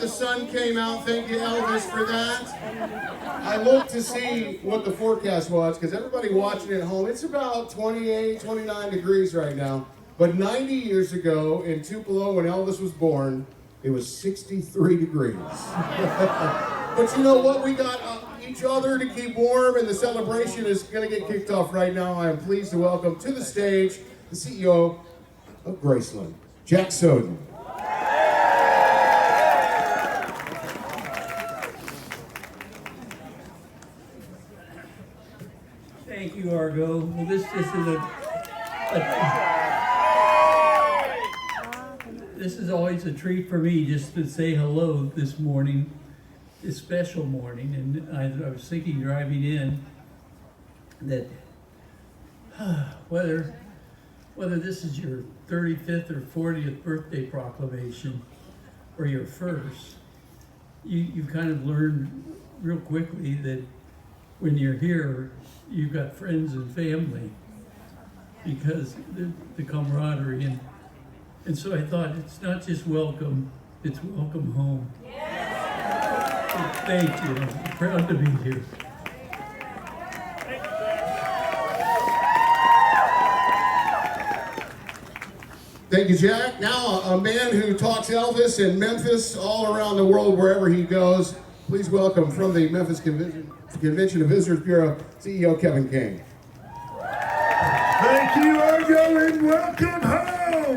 the sun came out. Thank you, Elvis, for that. I looked to see what the forecast was, because everybody watching at home, it's about 28, 29 degrees right now. But 90 years ago in Tupelo, when Elvis was born, it was 63 degrees. But you know what? We got each other to keep warm, and the celebration is going to get kicked off right now. I am pleased to welcome to the stage the CEO of Graceland, Jack Soden. Thank you, Argo. Well, this is always a treat for me just to say hello this morning, this special morning. And I was thinking driving in that whether this is your 35th or 40th birthday proclamation or your first, you kind of learn real quickly that when you're here, you've got friends and family, because the camaraderie. And so I thought, it's not just welcome, it's welcome home. So thank you. I'm proud to be here. Thank you, Jack. Now, a man who talks Elvis in Memphis, all around the world, wherever he goes. Please welcome from the Memphis Convention and Visitors Bureau, CEO Kevin King. Thank you, Argo, and welcome home.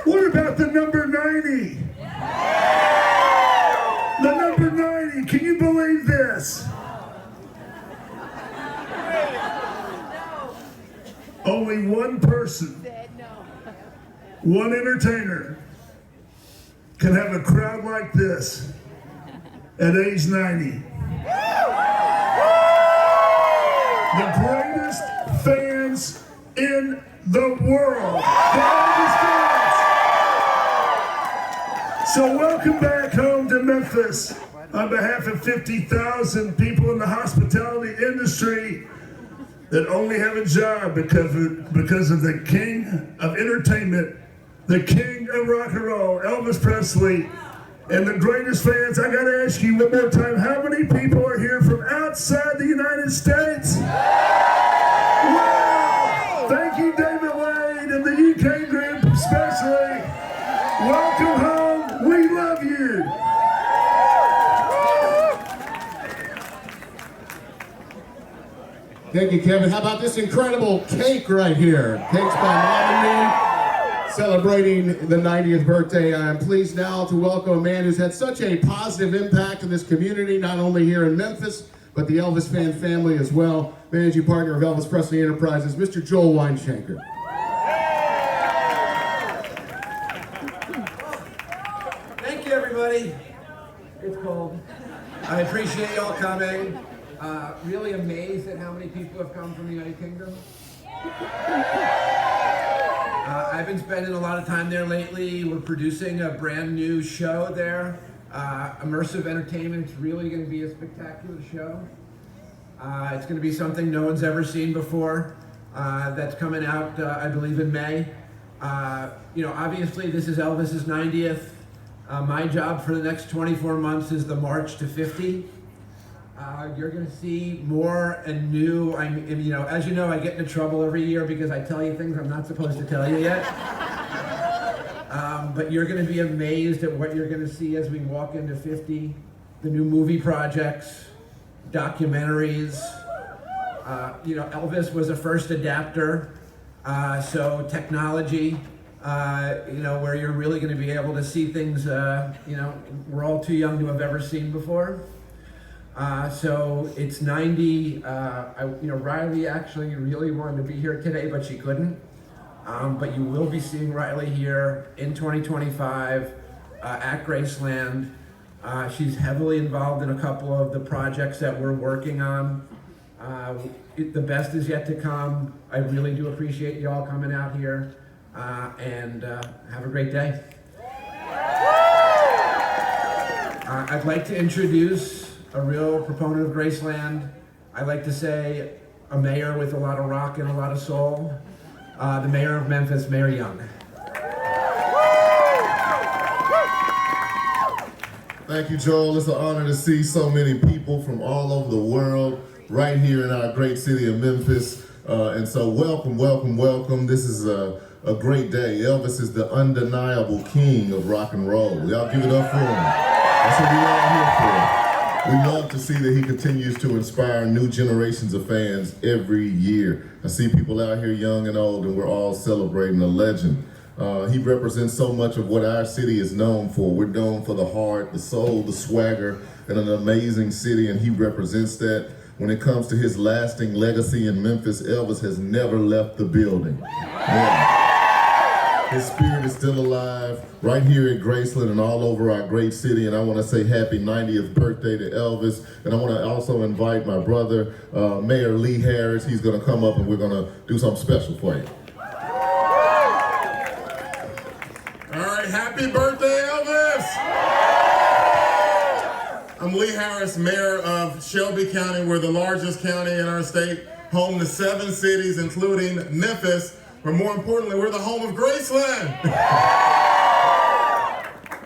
What about the number 90? The number 90, can you believe this? Only one person, one entertainer, can have a crowd like this at age 90. The greatest fans in the world. The oldest fans. So welcome back home to Memphis on behalf of 50,000 people in the hospitality industry that only have a job because of the king of entertainment, the king of rock and roll, Elvis Presley, and the greatest fans. I gotta ask you one more time, how many people are here from outside the United States? Wow! Thank you, David Wade, and the UK group especially. Welcome home, we love you. Thank you, Kevin. How about this incredible cake right here? Cake's by Mom and Me, celebrating the 90th birthday. I am pleased now to welcome a man who's had such a positive impact in this community, not only here in Memphis, but the Elvis fan family as well. Managing partner of Elvis Presley Enterprises, Mr. Joel Weinshanker. Thank you, everybody. It's cold. I appreciate y'all coming. Really amazed at how many people have come from the United Kingdom. I've been spending a lot of time there lately. We're producing a brand new show there. Immersive entertainment. It's really going to be a spectacular show. It's going to be something no one's ever seen before. That's coming out, I believe, in May. Obviously this is Elvis's 90th. My job for the next 24 months is the march to 50. You're going to see more and new. As you know, I get into trouble every year because I tell you things I'm not supposed to tell you yet. But you're going to be amazed at what you're going to see as we walk into 50. The new movie projects, documentaries. Elvis was a first adapter, so technology. Where you're really going to be able to see things. We're all too young to have ever seen before. So it's 90. Riley actually really wanted to be here today, but she couldn't. But you will be seeing Riley here in 2025 at Graceland. She's heavily involved in a couple of the projects that we're working on. The best is yet to come. I really do appreciate you all coming out here, and have a great day. I'd like to introduce a real proponent of Graceland. I like to say a mayor with a lot of rock and a lot of soul. The mayor of Memphis, Mayor Young. Thank you, Joel. It's an honor to see so many people from all over the world right here in our great city of Memphis. And so welcome, welcome, welcome. This is a great day. Elvis is the undeniable king of rock and roll. Y'all give it up for him. That's what we're all here for. We love to see that he continues to inspire new generations of fans every year. I see people out here young and old, and we're all celebrating a legend. He represents so much of what our city is known for. We're known for the heart, the soul, the swagger, and an amazing city, and he represents that. When it comes to his lasting legacy in Memphis, Elvis has never left the building. Yeah. His spirit is still alive right here at Graceland and all over our great city. And I want to say happy 90th birthday to Elvis. And I want to also invite my brother, Mayor Lee Harris. He's going to come up and we're going to do something special for you. All right, happy birthday, Elvis! I'm Lee Harris, Mayor of Shelby County. We're the largest county in our state, home to 7 cities, including Memphis. But more importantly, we're the home of Graceland.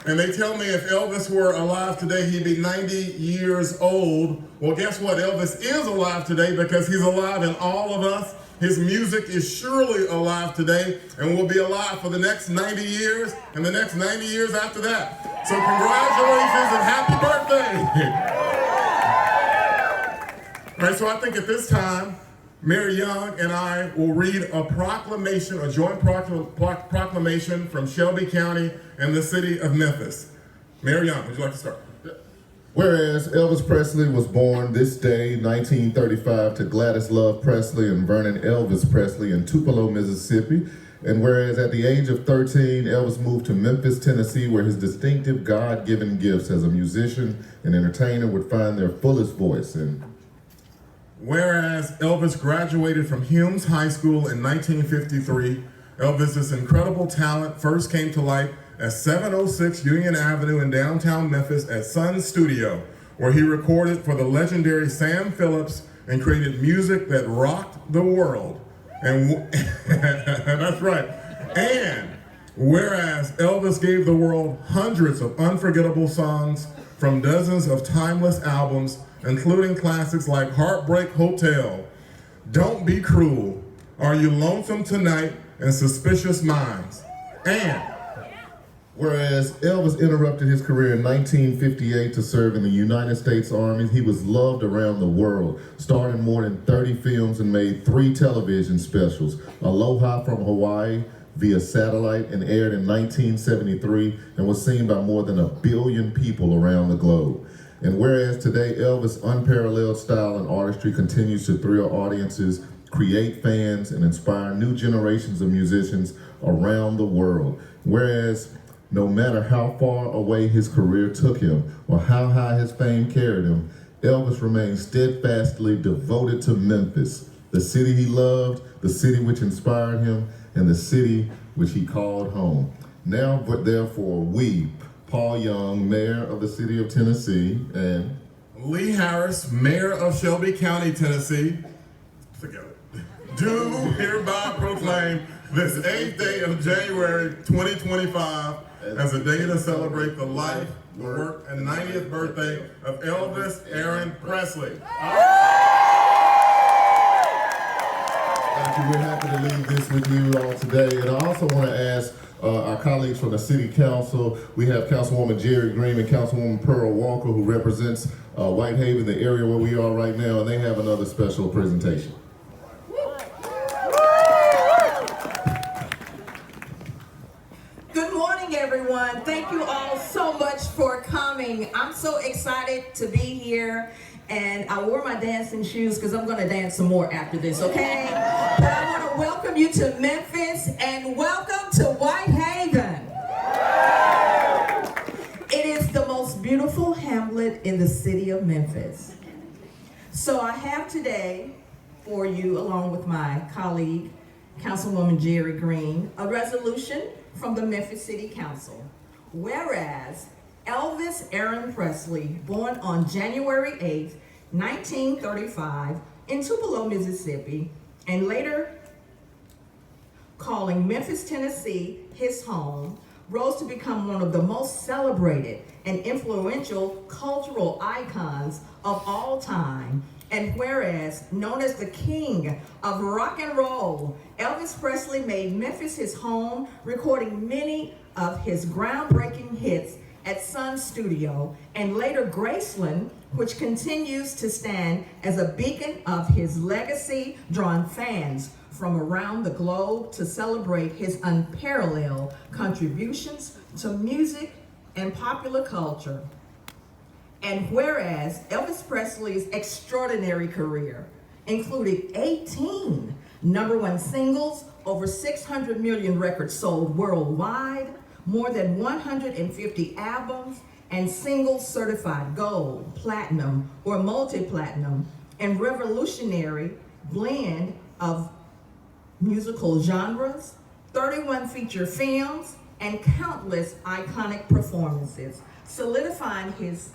And they tell me if Elvis were alive today, he'd be 90 years old. Well, guess what? Elvis is alive today because he's alive in all of us. His music is surely alive today and will be alive for the next 90 years and the next 90 years after that. So congratulations and happy birthday. All right, so I think at this time, Mayor Young and I will read a proclamation, a joint proclamation from Shelby County and the city of Memphis. Mayor Young, would you like to start? Whereas Elvis Presley was born this day, 1935, to Gladys Love Presley and Vernon Elvis Presley in Tupelo, Mississippi. And whereas at the age of 13, Elvis moved to Memphis, Tennessee, where his distinctive God-given gifts as a musician and entertainer would find their fullest voice. And whereas Elvis graduated from Humes High School in 1953, Elvis's incredible talent first came to light at 706 Union Avenue in downtown Memphis at Sun Studio, where he recorded for the legendary Sam Phillips and created music that rocked the world. And that's right. And whereas Elvis gave the world hundreds of unforgettable songs from dozens of timeless albums, including classics like Heartbreak Hotel, Don't Be Cruel, Are You Lonesome Tonight, and Suspicious Minds. And whereas Elvis interrupted his career in 1958 to serve in the United States Army, he was loved around the world, starred in more than 30 films and made 3 television specials, Aloha from Hawaii, via satellite, and aired in 1973 and was seen by more than 1 billion people around the globe. And whereas today Elvis' unparalleled style and artistry continues to thrill audiences, create fans, and inspire new generations of musicians around the world. Whereas no matter how far away his career took him or how high his fame carried him, Elvis remained steadfastly devoted to Memphis, the city he loved, the city which inspired him, and the city which he called home. Now, but therefore, we, Paul Young, Mayor of the City of Tennessee, and Lee Harris, Mayor of Shelby County, Tennessee, do hereby proclaim this 8th day of January 2025 as a day to celebrate the life, the work, and 90th birthday of Elvis Aaron Presley. Thank you. We're happy to leave this with you all today. And I also want to ask our colleagues from the City Council. We have Councilwoman Jerry Green and Councilwoman Pearl Walker, who represents Whitehaven, the area where we are right now, and they have another special presentation. Good morning, everyone. Thank you all so much for coming. I'm so excited to be here, and I wore my dancing shoes because I'm going to dance some more after this, okay? But I want to welcome you to Memphis and welcome to Whitehaven. It is the most beautiful hamlet in the city of Memphis. So I have today for you, along with my colleague, Councilwoman Jerry Green, a resolution from the Memphis City Council. Whereas Elvis Aaron Presley, born on January 8th, 1935 in Tupelo, Mississippi, and later calling Memphis, Tennessee his home, rose to become one of the most celebrated and influential cultural icons of all time. And whereas known as the king of rock and roll, Elvis Presley made Memphis his home, recording many of his groundbreaking hits at Sun Studio and later Graceland, which continues to stand as a beacon of his legacy, drawing fans from around the globe to celebrate his unparalleled contributions to music and popular culture. And whereas Elvis Presley's extraordinary career included 18 #1 singles, over 600 million records sold worldwide, more than 150 albums, and singles certified gold, platinum, or multi-platinum, and revolutionary blend of musical genres, 31 feature films, and countless iconic performances, solidifying his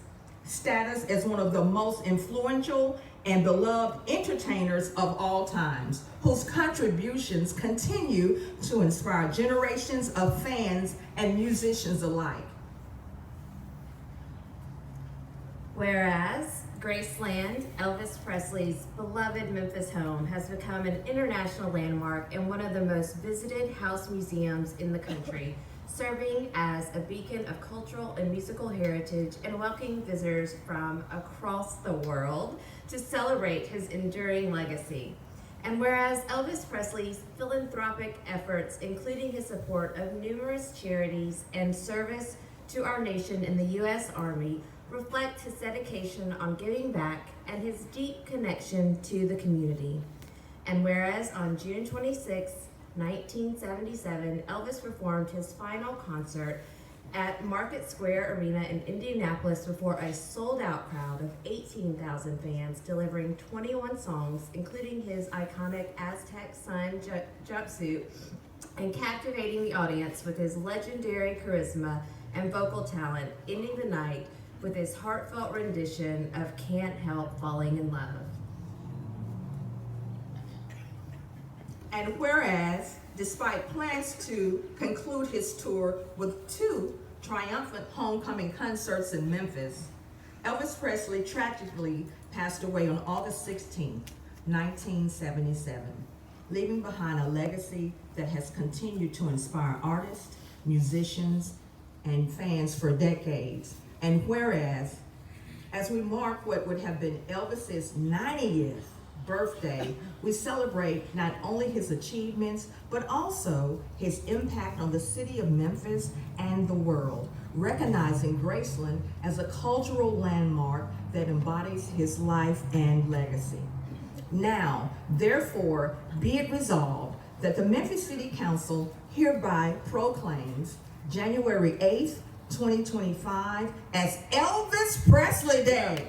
status as one of the most influential and beloved entertainers of all times, whose contributions continue to inspire generations of fans and musicians alike. Whereas Graceland, Elvis Presley's beloved Memphis home, has become an international landmark and one of the most visited house museums in the country, serving as a beacon of cultural and musical heritage and welcoming visitors from across the world to celebrate his enduring legacy. And whereas Elvis Presley's philanthropic efforts, including his support of numerous charities and service to our nation in the U.S. Army, reflect his dedication on giving back and his deep connection to the community. And whereas on June 26, 1977, Elvis performed his final concert at Market Square Arena in Indianapolis before a sold-out crowd of 18,000 fans, delivering 21 songs, including his iconic Aztec Sun jumpsuit, and captivating the audience with his legendary charisma and vocal talent, ending the night with his heartfelt rendition of Can't Help Falling in Love. And whereas, despite plans to conclude his tour with 2 triumphant homecoming concerts in Memphis, Elvis Presley tragically passed away on August 16, 1977, leaving behind a legacy that has continued to inspire artists, musicians, and fans for decades. And whereas, as we mark what would have been Elvis's 90th birthday, we celebrate not only his achievements, but also his impact on the city of Memphis and the world, recognizing Graceland as a cultural landmark that embodies his life and legacy. Now, therefore, be it resolved that the Memphis City Council hereby proclaims January 8th, 2025 as Elvis Presley Day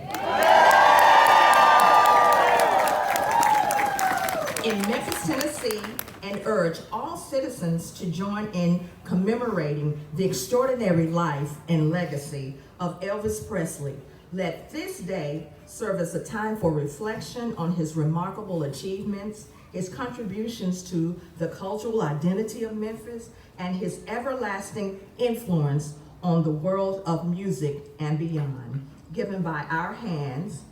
in Memphis, Tennessee, and urge all citizens to join in commemorating the extraordinary life and legacy of Elvis Presley. Let this day serve as a time for reflection on his remarkable achievements, his contributions to the cultural identity of Memphis, and his everlasting influence on the world of music and beyond, given by our hands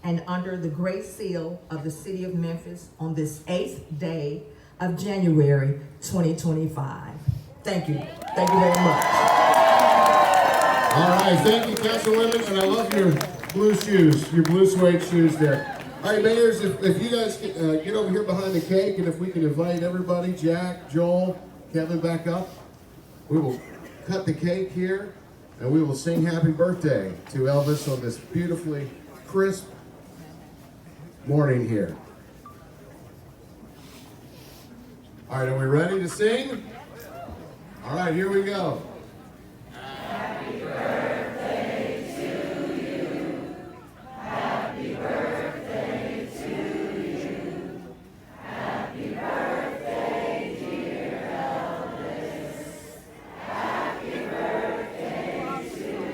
and under the great seal of the city of Memphis on this 8th day of January 2025. Thank you. Thank you very much. All right, thank you, Councilwoman, and I love your blue shoes, your blue suede shoes there. All right, mayors, if you guys get over here behind the cake, and if we can invite everybody, Jack, Joel, Kevin back up, we will cut the cake here, and we will sing happy birthday to Elvis on this beautifully crisp morning here. All right, are we ready to sing? All right, here we go. Happy birthday to you. Happy birthday to you. Happy birthday, dear Elvis. Happy birthday to you.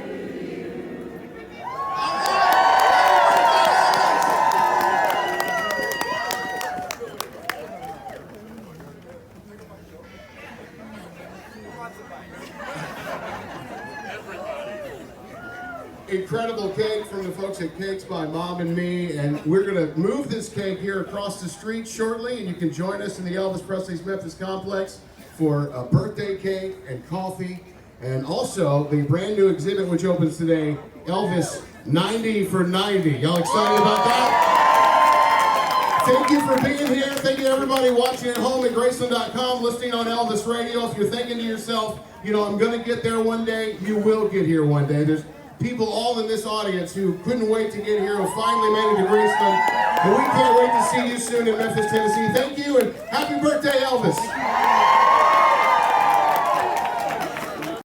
incredible cake from the folks at Cakes by Mom and Me, and we're going to move this cake here across the street shortly, and you can join us in the Elvis Presley's Memphis complex for a birthday cake and coffee, and also the brand new exhibit which opens today, Elvis 90 for 90. Y'all excited about that? Thank you for being here. Thank you everybody watching at home at Graceland.com, listening on Elvis Radio. If you're thinking to yourself, you know, I'm going to get there one day, you will get here one day. There's people all in this audience who couldn't wait to get here, who finally made it to Graceland. And we can't wait to see you soon in Memphis, Tennessee. Thank you, and happy birthday, Elvis.